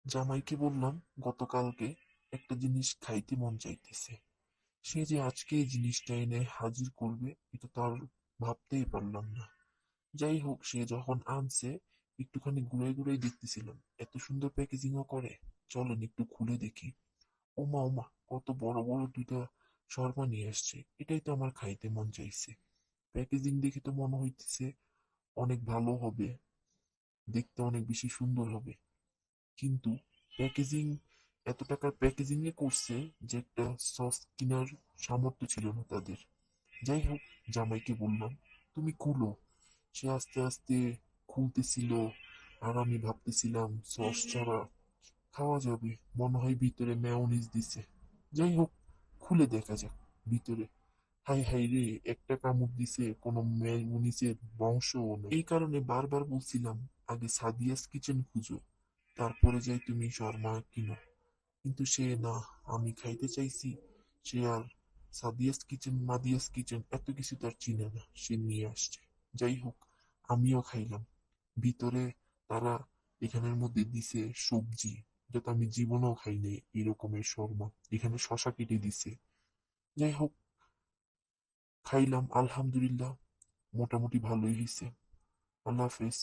জামাইকে বললাম গতকালকে একটা জিনিস খাইতে মন চাইতেছে। সে যে আজকে এই জিনিসটা এনে হাজির করবে এটা তো আর ভাবতেই পারলাম না। যাই হোক, সে যখন আনছে একটুখানি ঘুরাই ঘুরাই দেখতেছিলাম, এত সুন্দর প্যাকেজিংও করে। চলেন একটু খুলে দেখি। ওমা ওমা, কত বড় বড় দুইটা শর্মা নিয়ে আসছে, এটাই তো আমার খাইতে মন চাইছে। প্যাকেজিং দেখে তো মনে হইতেছে অনেক ভালো হবে, দেখতে অনেক বেশি সুন্দর হবে। কিন্তু প্যাকেজিং, এত টাকার প্যাকেজিং এ করছে যে একটা সস কেনার সামর্থ্য ছিল না তাদের। যাই হোক, জামাইকে বললাম তুমি খুলো। সে আস্তে আস্তে খুলতেছিল, আর আমি ভাবতেছিলাম সস ছাড়া খাওয়া যাবে, মনে হয় ভিতরে মেয়োনিজ দিছে। যাই হোক, খুলে দেখা যাক ভিতরে। হাই হাই রে, একটা কামড় দিছে, কোনো মেয়োনিজের বংশও নেই। এই কারণে বারবার বলছিলাম আগে সাদিয়াস কিচেন খুঁজো, তারপরে যাই তুমি শর্মা কিনো। কিন্তু সে না, আমি খাইতে চাইছি, সে আর সাদিয়াস কিচেন মাদিয়াস কিচেন এত কিছু তার চিনে না, সে নিয়ে আসছে। যাই হোক, আমিও খাইলাম। ভিতরে তারা এখানের মধ্যে দিছে সবজি, যেটা আমি জীবনেও খাই নাই এরকমের শর্মা। এখানে শশা কেটে দিছে। যাই হোক, খাইলাম, আলহামদুলিল্লাহ, মোটামুটি ভালোই হয়েছে। আল্লাহ হাফেজ।